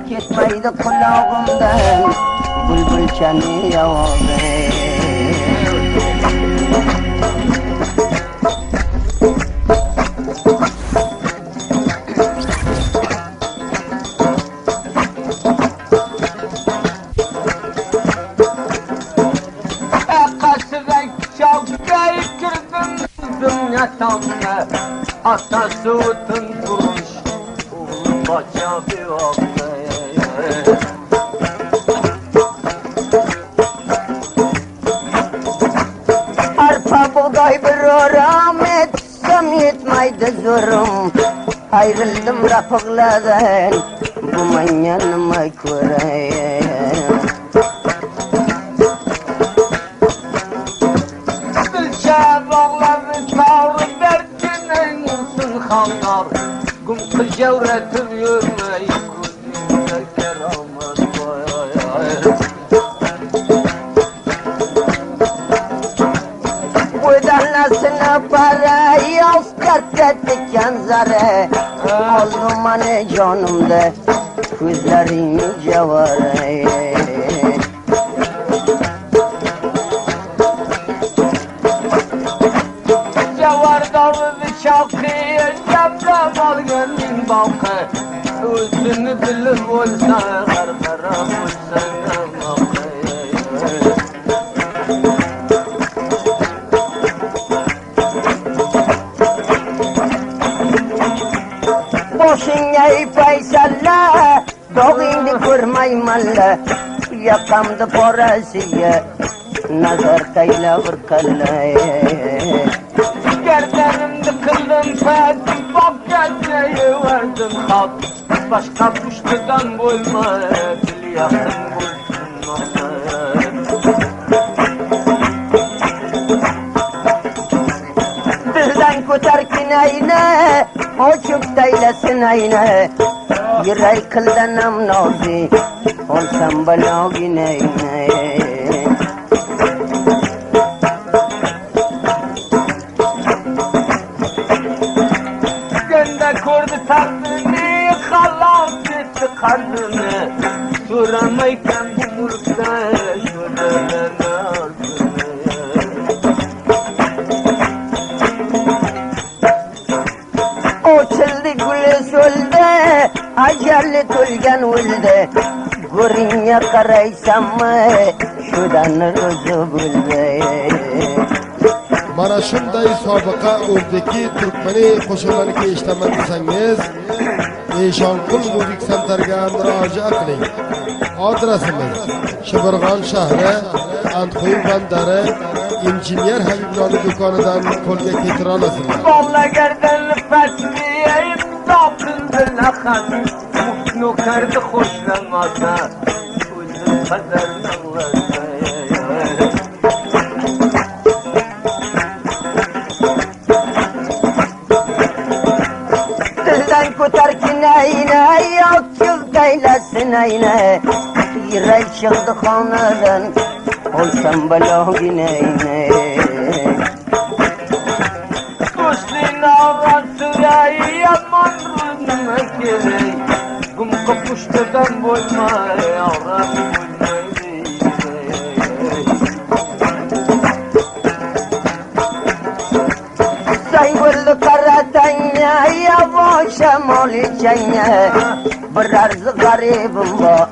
ketmaydi qulog'imdan bulbul chani ovozi. Atası otun kuruş, oğlum baca bir vakti. Arpa buğday bir oram etsem yetmeydi zorum. Ayrıldım rapıkladan, bu manyanıma göreyim. Bilçe bağları çağrı dertine vursun hanlar. Gümkü cevretim yürümeyi gözümde keramet var. Uydallasını para yok diken zare. Oldum hani canımda gözlerin cevarı. Cevardarı şakıya cevde var gönlün bakı. Özünü bilip olsa gargara olsa bakı. Boşuna ipaysalla, doğindi kurmaymalla. Yakamdı porasiye, nazar kayla vurkalla. Gerdanımda kıldım fettim, bak gelmeyi verdim hak. Başka puştudan bulma, dil yakın bulsun. Dilden ko'tarkin ayna, ochiq taylasin ayna. Yuray qildanam nozi, olsam balogin ayna. Gönde kurdu tatlını, halam etti karnını. Soramayken bu mulkta, şuradan ardını. Ochildi guli so'lda, ajalli to'lgan o'ldi. Go'ringga qaraysanmi, shudan ro'zi bo'ldi. Mana shunday sobiqa o'rdaki turkmani qo'shiqlariga eshitaman desangiz, Eshonqul muzik senterga murojaat qiling. Adresimiz Shibirg'on shahri, Andxo'y bandari, injener Habibulloh do'konidan qo'lga keltira olasizlar. Vallahi gerdanlı fethiye imza kıldı lakan. Mutlu kardı hoşlanmasa, uzun kaderine varsa. Dilden ko'tarkin ayna, ochiq taylasin ayna. Yuray chiqdi xonadan, olsam balogin ayna. Dostin ağasıya yaman rızmı gerek. Güm kapıştıdan bulma yavrum bulmayı. Saygılı karatanya, yavaşa molicanya. Bir arzı garibim var,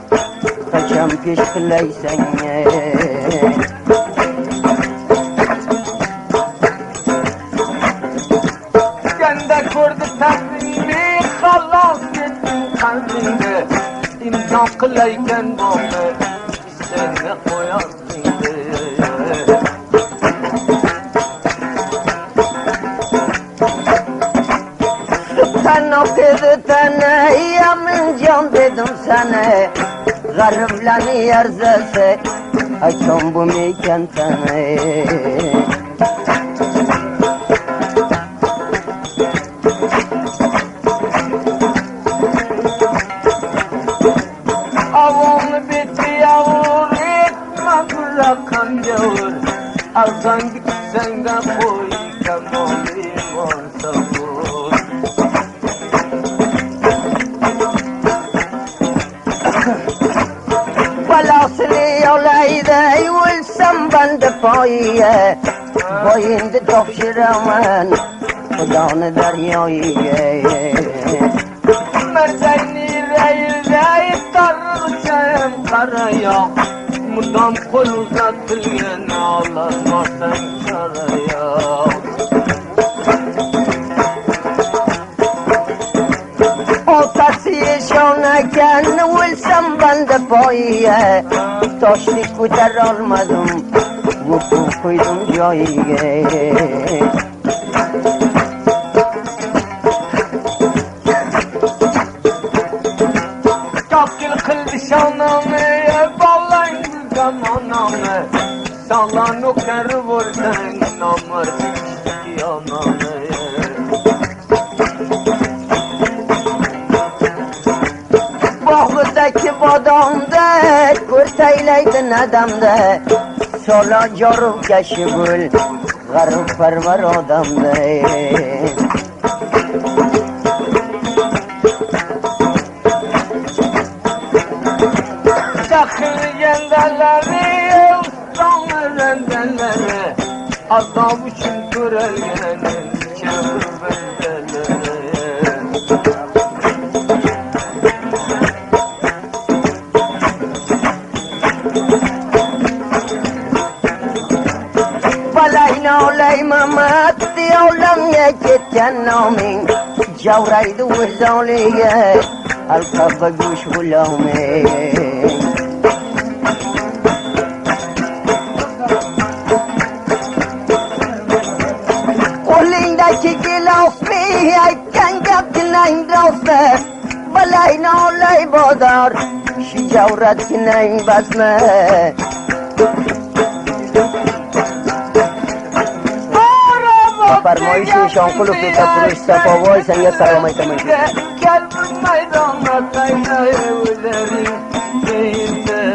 kaçam peş kılaysan ya. Gende kurdu tatlını, halam ettin kalbinde. İmkan kılayken bana, seni koyarsın. Sen okudu tane, yamin can dedim sana. Gariplerini yerzese, açam bu mekan sana. Avamı bitti yavur, etme bırakan yavur. Alsan gitsen de koy, kemalim varsa vur. Balasını yolaydı Yulsam ben de payı Boyunda topşıramın Kudanı deryayı Merdeni reyle tarırken karaya Mudan kol uzatılgen ağlanmasan karaya O taksiye şonaken Yulsam ben de payı Taşlık kutar almadım Vukup koydum joyiye Kapkil kıldı şanamı Bağlayın zamanamı Sağlan o kere vurdun Namır yanamı Bağlıdaki badamda Kurtaylaydın adamda Sola joruk yaşı gül Garip perver adamda Sakın yendeleri Ustanı rendeleri Adam için körelgenin Çevir bendeleri Balayna olay mamat Diyavlam ya gitken namin Javraydı vizaliye Alkaba güç gulame Kolindaki gilas mi Ayken gapkinayn dostlar Balayna olay bodar Şicavrat kinayn basma Parmoisi şankulu pita puruş sapavoy Sanya salamay kamay Gel bu meydana Kayna evlerin Beyinde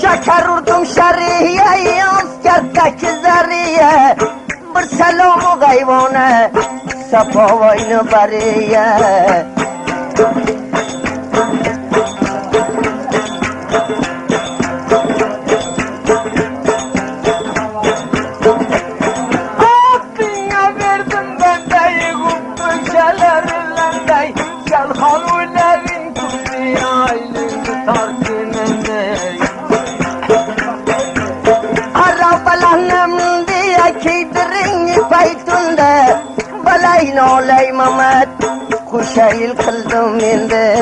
Çakar urdum şariye Yozgattaki zariye Bir selamu gayvone Sapavoynu bariye Dünya verdim ben de köşelerinden Gel halülerin kutu aylını tartınende Arabalanım diye kiydirin paytunda Balayna olay mamat Kuşayıl kıldım indi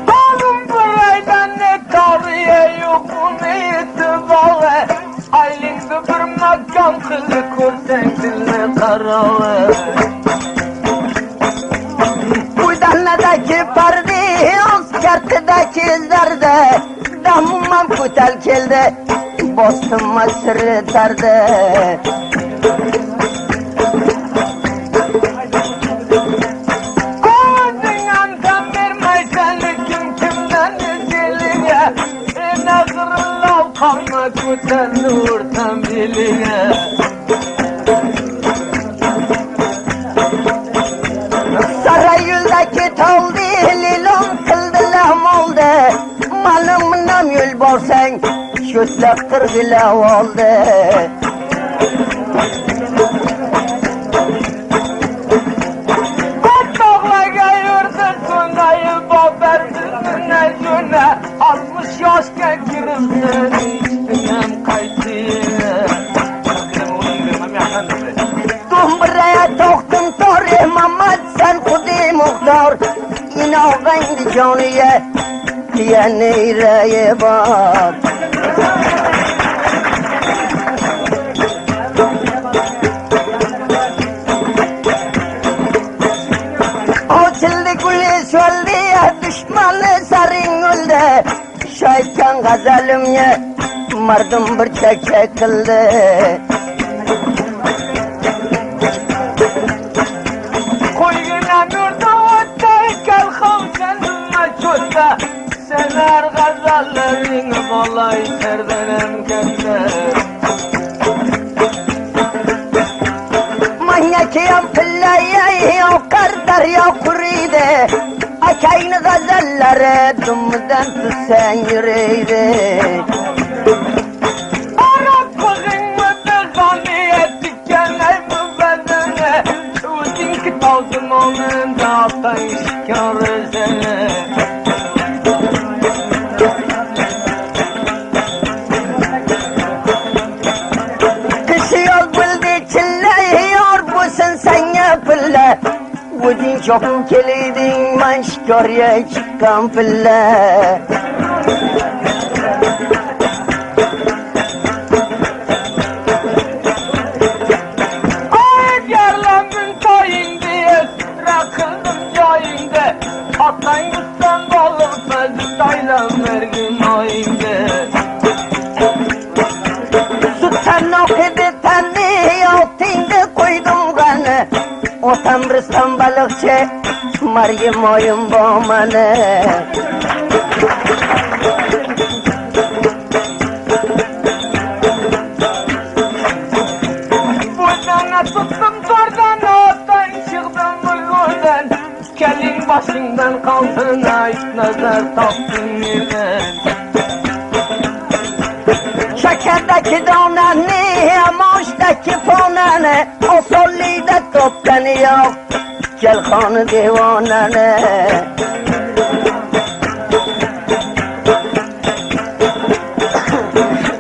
Oğlum buraydan ne tarihe yok bu ne itibarı Aylında bir makam kızı kursen diline karalı Uydanladaki pardi Yozgattaki izlerde Damımam kutal keldi Bostum sırrı tardı Dünyandan vermeysen kim kimden üzülüye Ne kırılav kalma kutenli ortam biliye Sarayüldeki toldi Lilon kıldılam oldu Malımdan yül borsan Şutlak kırgılav oldu Dağla gayırdı tünayı baberdin necüne 60 yaşken girimden içtiğim kaytıyı Dumbraya toktum tori Mamad sen kudi muhtar İnavgayndi caniye Diye neyreye bak Açıldı kulü söyledi Düşmanı sarın öldü Şeytan gazelim ye Mardım bir çek kıldı Koy güne mürde otta Gel halken çötte Döner gazallerin vallahi serdenem kender. Manyak yan pillaya yokar derya kuride. Akayını gazellere dumdan tutsan yüreğde. Arap kızın müdezani dikenler mübezzene. Uzun ki tozum onun dağıtan şikar özene. Sen yapılla Vudin çok kelidin manşkorya çıkan pilla Ay yerlendim tayinde Rakıldım cayinde Atlan gitsen balık Fezli taylan vergin ayinde Sütten okidi tenni Yotinde koydum kanı O tamrıstan balıkçı Meryem oyun boğmanı Buradan tuttum zordan Ottan çıktım buradan Kelin başından kalsın Ait nazar taktın yerden Şekerdeki donanı Amoştaki fonanı O sollide toplanıyor Gel kanı divananı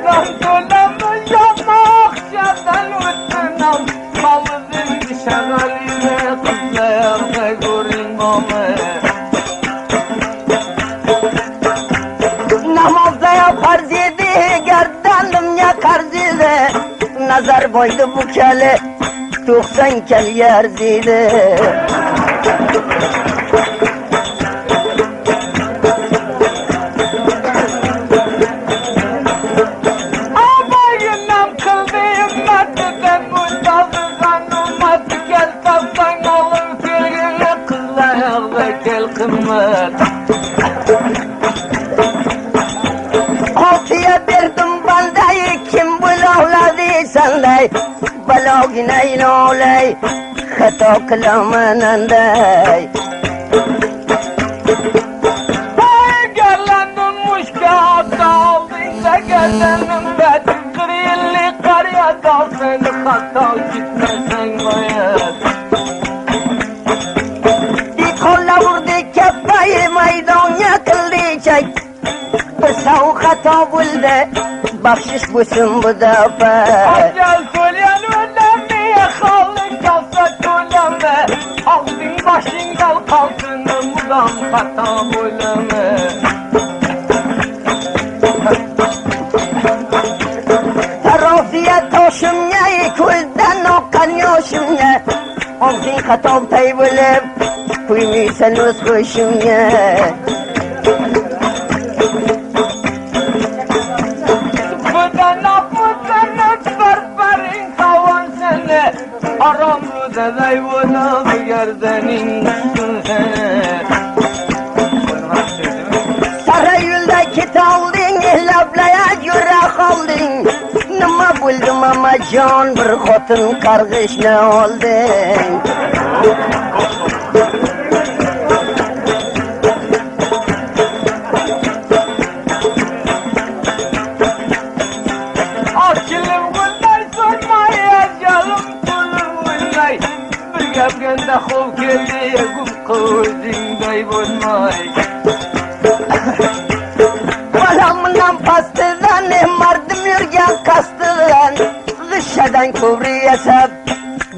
Ben dolamı yamak Şadan üstünem Kalızın şagalime Kızlayar da görün bana Namazda yapar zidi Gerdanım yakar zidi Nazar boydu bu keli 90 kel yer zidi Abayınam kıldığım Maddeden mutazı kanımat Gel tatlan alın Filgini kızlayar da gel kımmet Altıya verdim bandayı kim bulağladı sendey Balağına inolay Hata kılamanandey Hey gerlendim muşka hatta aldın da gerlendim bet Kırıyıllı karya dalsın hatta gitmesen bayat Bir kolla vurdu kefayı meydan yakıldı çek Sav hata buldu Bakşiş busun bu defa Acel söyleyen önemliye kalın kalsa söyleme Aldın başından kalsın buradan hata buleme Tarafiye taşım ya Kuzden okan yoşum ya Ağzın hata tayvılıp Kuymu sen öz kuşum ya Buradan apıdan ötberberin kavan sene Aramlı dedey buna bir gerdenin üstüne Sarayüldeki taldın Lablaya göre kaldın Nima buldum ama can bir kotun kargış ne oldun Akilim günler sormaya canım tulur günler Bir gevgende kov kelli gum kuvuzingay bulmay Balamından pastıdan mardım yürgen kastıdan Dışarıdan kuvri yasap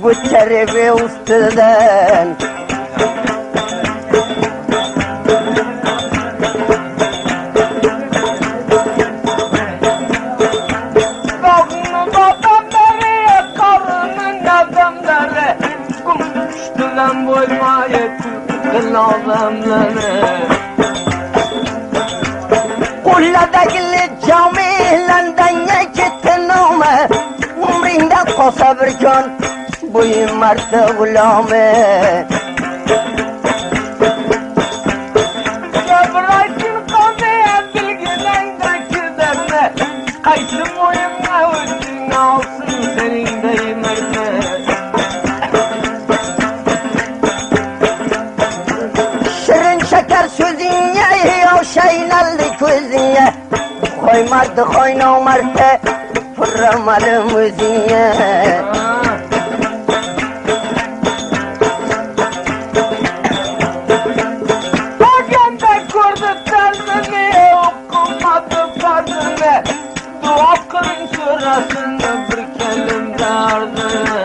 Güçeri ve ustıdan Dağını babamları karının adamları Kum düştülen bulmaya Türk'ün adamları Kulladagili camilenden geçittin ama Umrinde kosa bir can Buyum artık ulame Cebrail'in kanı Neyse boyunla öldün alsın senin değmezme. Şirin şeker sözünye, yavşaynallı közünye. Koymadı koyna martı, fırramalım özünye. Bagende kurdu derdini, okumadı fardını. Dua kılın sırasını bir kelim derdini.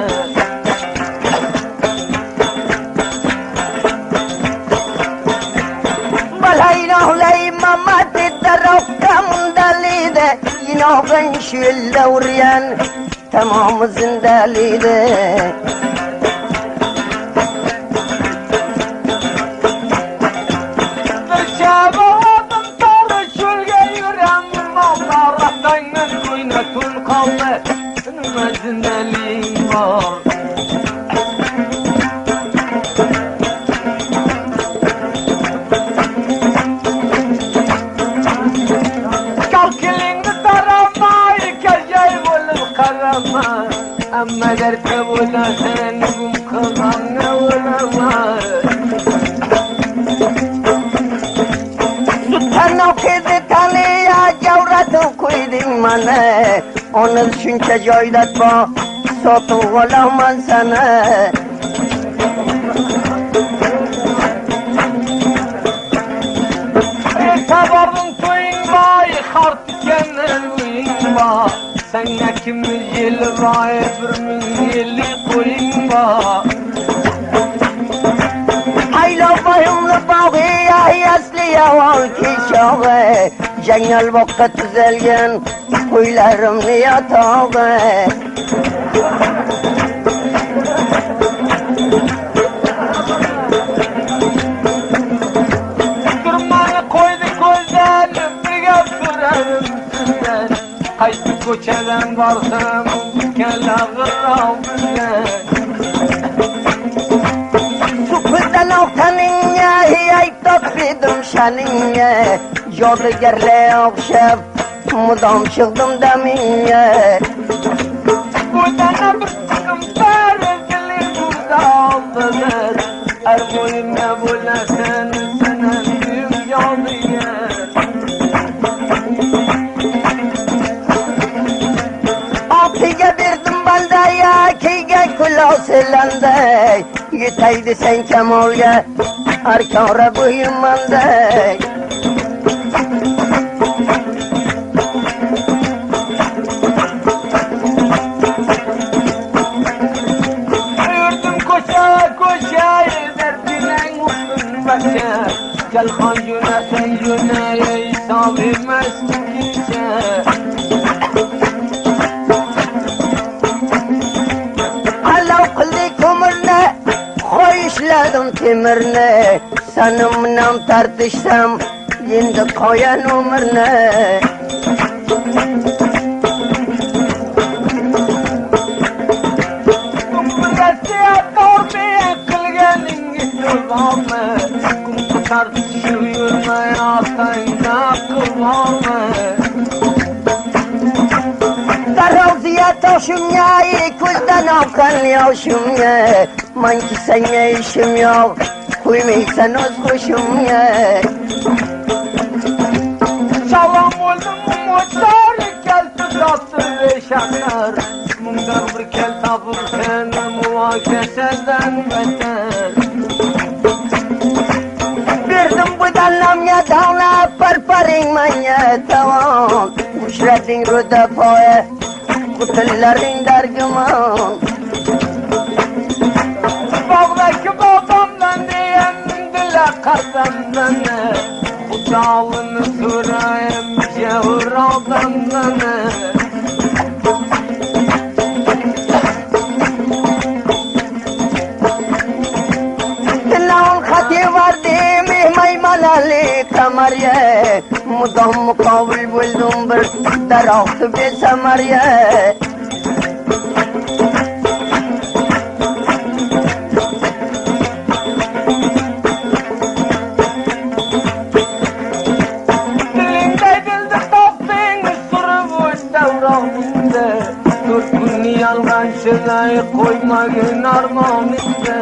Balayla mamati darokam dalide, yinoğun şülle uğrayan tamamı zindalide. Tun kaldı, zindeliğim var. Kalkilini tarama, kajay olur karama. Ama derke bula sen gum kalan ne olamaz. Sultan okedi tanıya cavratı koydun bana. Onu düşünce joydat bu, sotu olamaz sana. Tabardın tuyun vay, hart dikenler uyun vay. Sen yakimiz yıl vay, bir min yılı koyun vay. Haylo bayımlı bağı ya yaslı yavan kişağı. Cengal vakit düzelgen kuylarım yatağı. Durmanı koydu gözden, bir götürelim sizden. Haydi koçeden varsam, gel ağır altından. Sukuzdan oktanın ya hiyay topladım şanınye. Yodigerle okşap mudam çıktım deminye. Buradan bir sıkıntı rezili burada aldılar. Her boyunla bulasın senin büyük yolu yer. Altıya birdim baldaya, kiye kulosılanda. Yutaydı sen kemolga, arkara buyumanda. Yürüdüm koşa koşa, derdine uğrun başa. Gel han yüne sen yüne, İsa bilmez kimse. Alav kıldı kumurne, koyuşladım timirne. Sanımla tartışsam, yindi koyan umurne. Kumburası torbiye kılgenin istirgamı. Kumbu tartışır yürüme atayda kıvamı. Taravziya taşım ya, kuldan akan yaşım ya. Manki senye işim yok, kuymuysan öz kuşum ya. Salam oldum moçlar, gel tutatır ve şakar. Mungar bir kel tabur sen, muvakeseden beter. Birdim bu dallam ya dağla, parparin manya tavan. Uçradın rüda poya, kutuların dargıman. Bağdaki babamdan diyen dile kartamdan. Bu dağını süreyim cevur adamdan. Dilan hati vardı mihmaymanalı kamarya. Mudam mukavil buldum bir daraktı bir samarya. rahminde Türk'ün yalgancılığı koymayın armağanında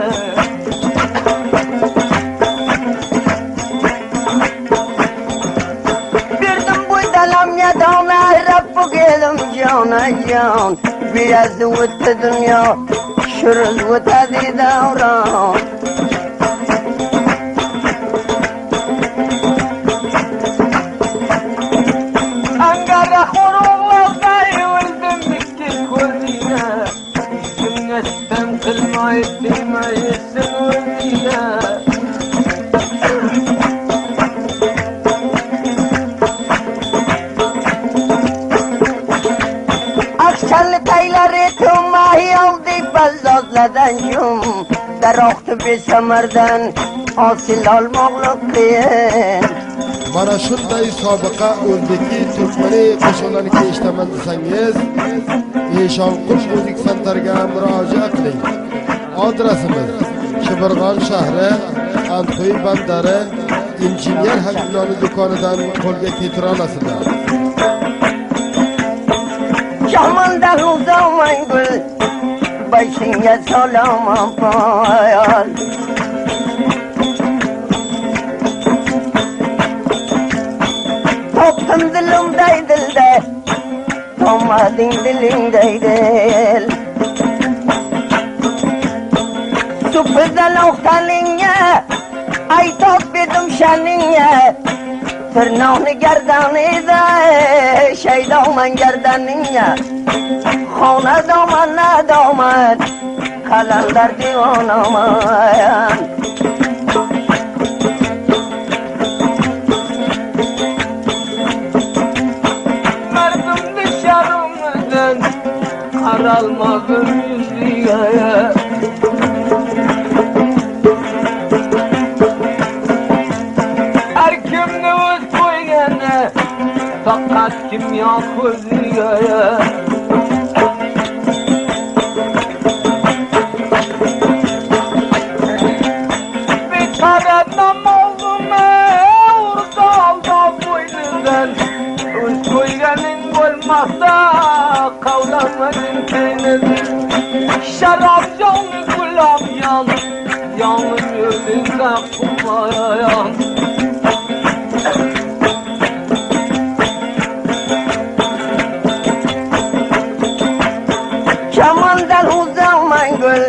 Birdim bu dalam ya dana Rabbu gelim cana can Biraz vıttı dünya Şuruz vıttadı davran Ankara horullarda yıldım bitti kuzine Sünnetten kılmayı bilmeyesin özüne Akşarlı tayları tumahi aldı bazazladan yum Daraktı bir samardan Asil almaklık kıyın Mana shunday sobiqa o'zbeki turkmani qo'shiqlariga eshitaman desangiz, Eshonqul muzik santarga murojaat qiling. Adresimiz Shibirg'on shahri, Antoy bandari, injener Habibulloh do'konidan qo'lga keltira olasizlar. Camanda uzaman gül Başına salamam payal Toptum dilimde dilde Tomadın dilinde değil Süpüzel oktalinye Ay top bidim şaninye Tırnağını gerdanı da Şeydağman gerdanınye Khona daman ne daman Kalanlar divanamayan Merdim dışarımdan Karalmazın yüzüye Her kimde öz koygana Fakat kim yok özüye Bir tane namazım Urda alda boynundan Öz koyganın olmazsa Kavlamadın kendini Şarap canlı gulab yan Yanın önünde kumayan Kemandan uzaman gül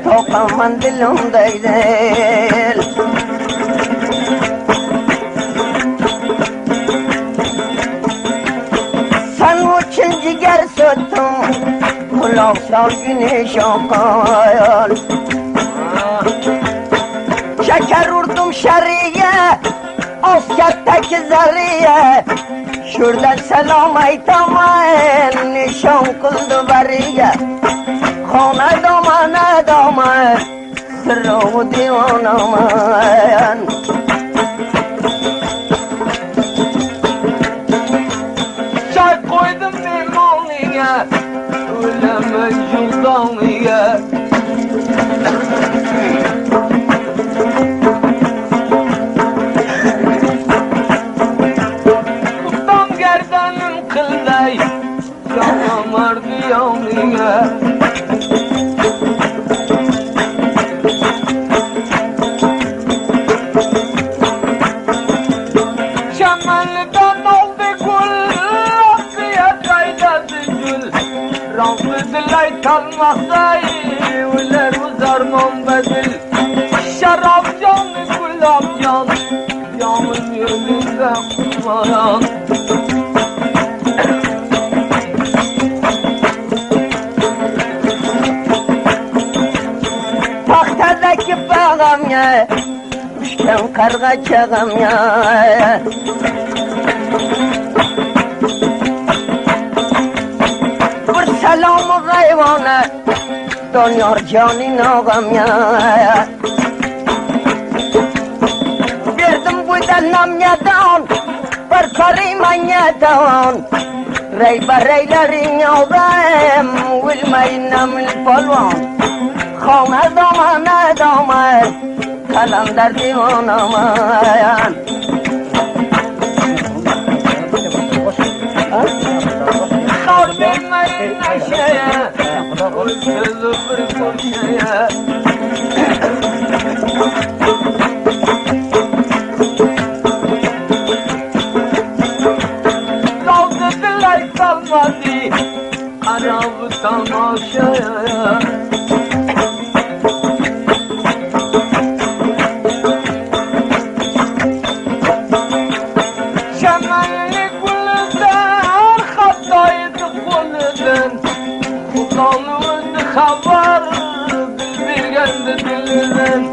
Tokaman dilimde değil Sen için ciger söttüm Kulak sal güneş akar Şeker vurdum şeriye Askertteki zerriye Şuradan selam aytamayın Nişan kıldı bariye Khana damana damar Sırrı divanamayan Çay koydum limonluya Öleme cüzdanlıya Tutam gerdanın kılday Canım ardiyanlıya Çemenliden oldu gül Akıya kaydadı gül Rampı dilay kalmazsa Üler uzarmam bedil Şarap canlı gülab can Yanın yönünde kumayan Tahtadaki bağam ya Düşken karga çağım ya Bir selamı gayvana Donyar canin ağam ya Verdim bu denam yadan Bir karıman yadan Reybereylerin yavrum Vilmeyin namil polvan Khana damana damar Kalandar divanamayan sözü bir kurşaya. Daldı dilay salmadı Arabı tamaşaya. Şemenlik gülünden Hattaydı kulüden Kulağını haber Bilgendi dilinden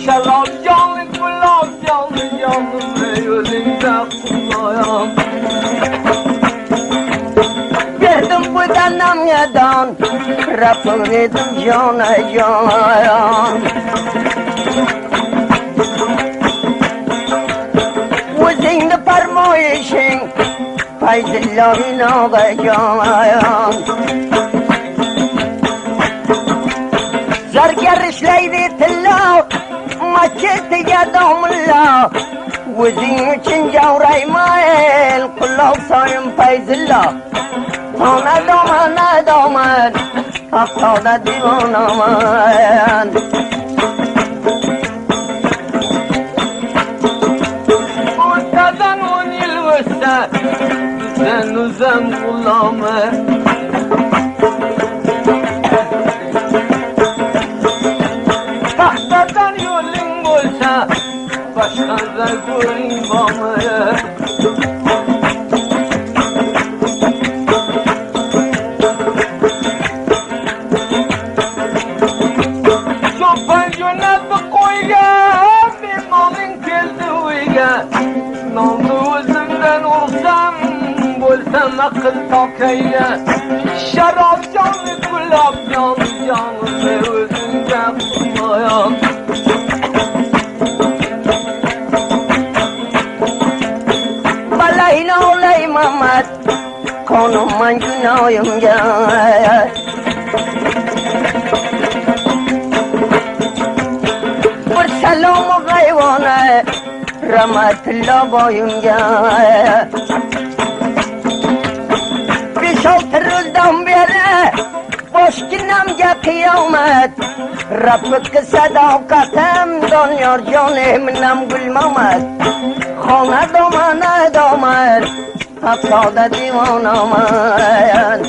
Şarap canlı kulak canlı canlı Yolunda kullayan Verdim bu danam yadan Rapın edim cana can O'zingni farmoyishing Fayzillohing og'ajon Zargar ishlaydi tilla Machetiga domilla O'zing uchun javrayman Quloq solim Fayzilloh Ona doman Haftada divonaman Ortadan 10 yıl ötse Sen uzam kulağımı Tahtadan yolun olsa Başka da göreyim bana Çoban yönetti koyga Bir malın geldi uyga Namlı özümden olsam Bolsam akıl takayla Şarap canlı kulak canlı canlı Ve özümden kulmayan Balayına olayım Ahmet Konumman günahım gel Bir selamı gayvana Rahmetullah boyum gel 5-6 yıldan beri Boş günamga kıyamet Rabbika sadaqatim Doniyor canimnam gulmamat Xona doman Haftada divonaman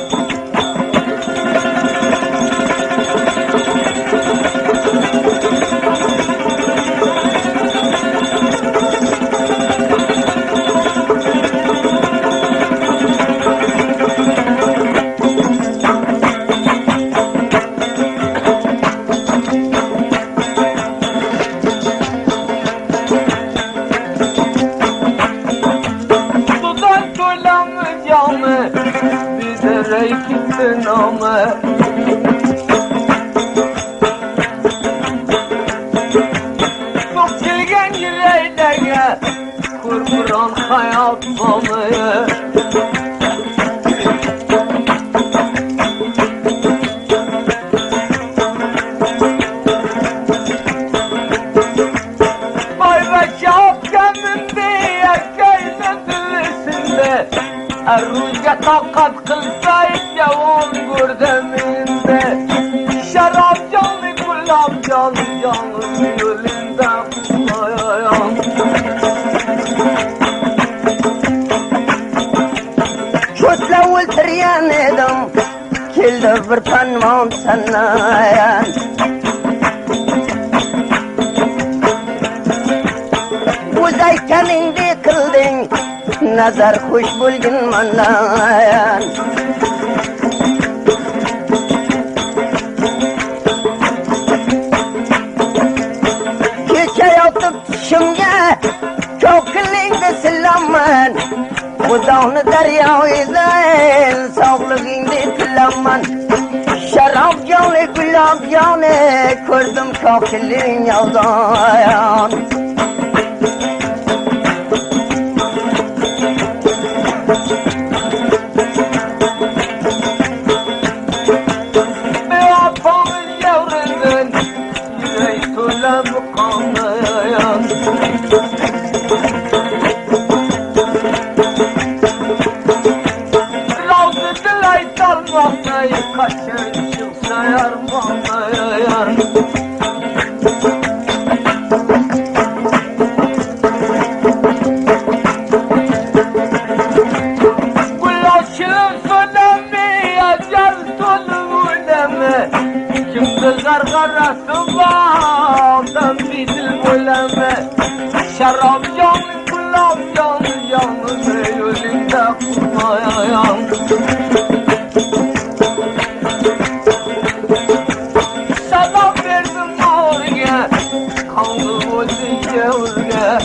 Gittin ama Çok çilgen yüreğine Kurburan hayat mamaya Vay be şahap kendinde Erkeğine dilisinde Erruca takat kılsaydı Yavan gördeminde Şarap canlı kulak canlı canlı Yolunda kullayan Çötle o'ltirgan edim Keldi bir panmon sanayan O'z aytganingdek qilding Nazar xush bo'lgin mandan Kecha yotib tushimga Ko'klingda silaman Xudoni daryoyidan Sog'ligingni tilaman Sharob joni gulob joni Ko'rdim ko'kling yovdan Kaçın çıksa Kırab canlı kulab canlı meyölünde kurmayayam. Sedap verdim ağrıya, kanlı oldu gevurge.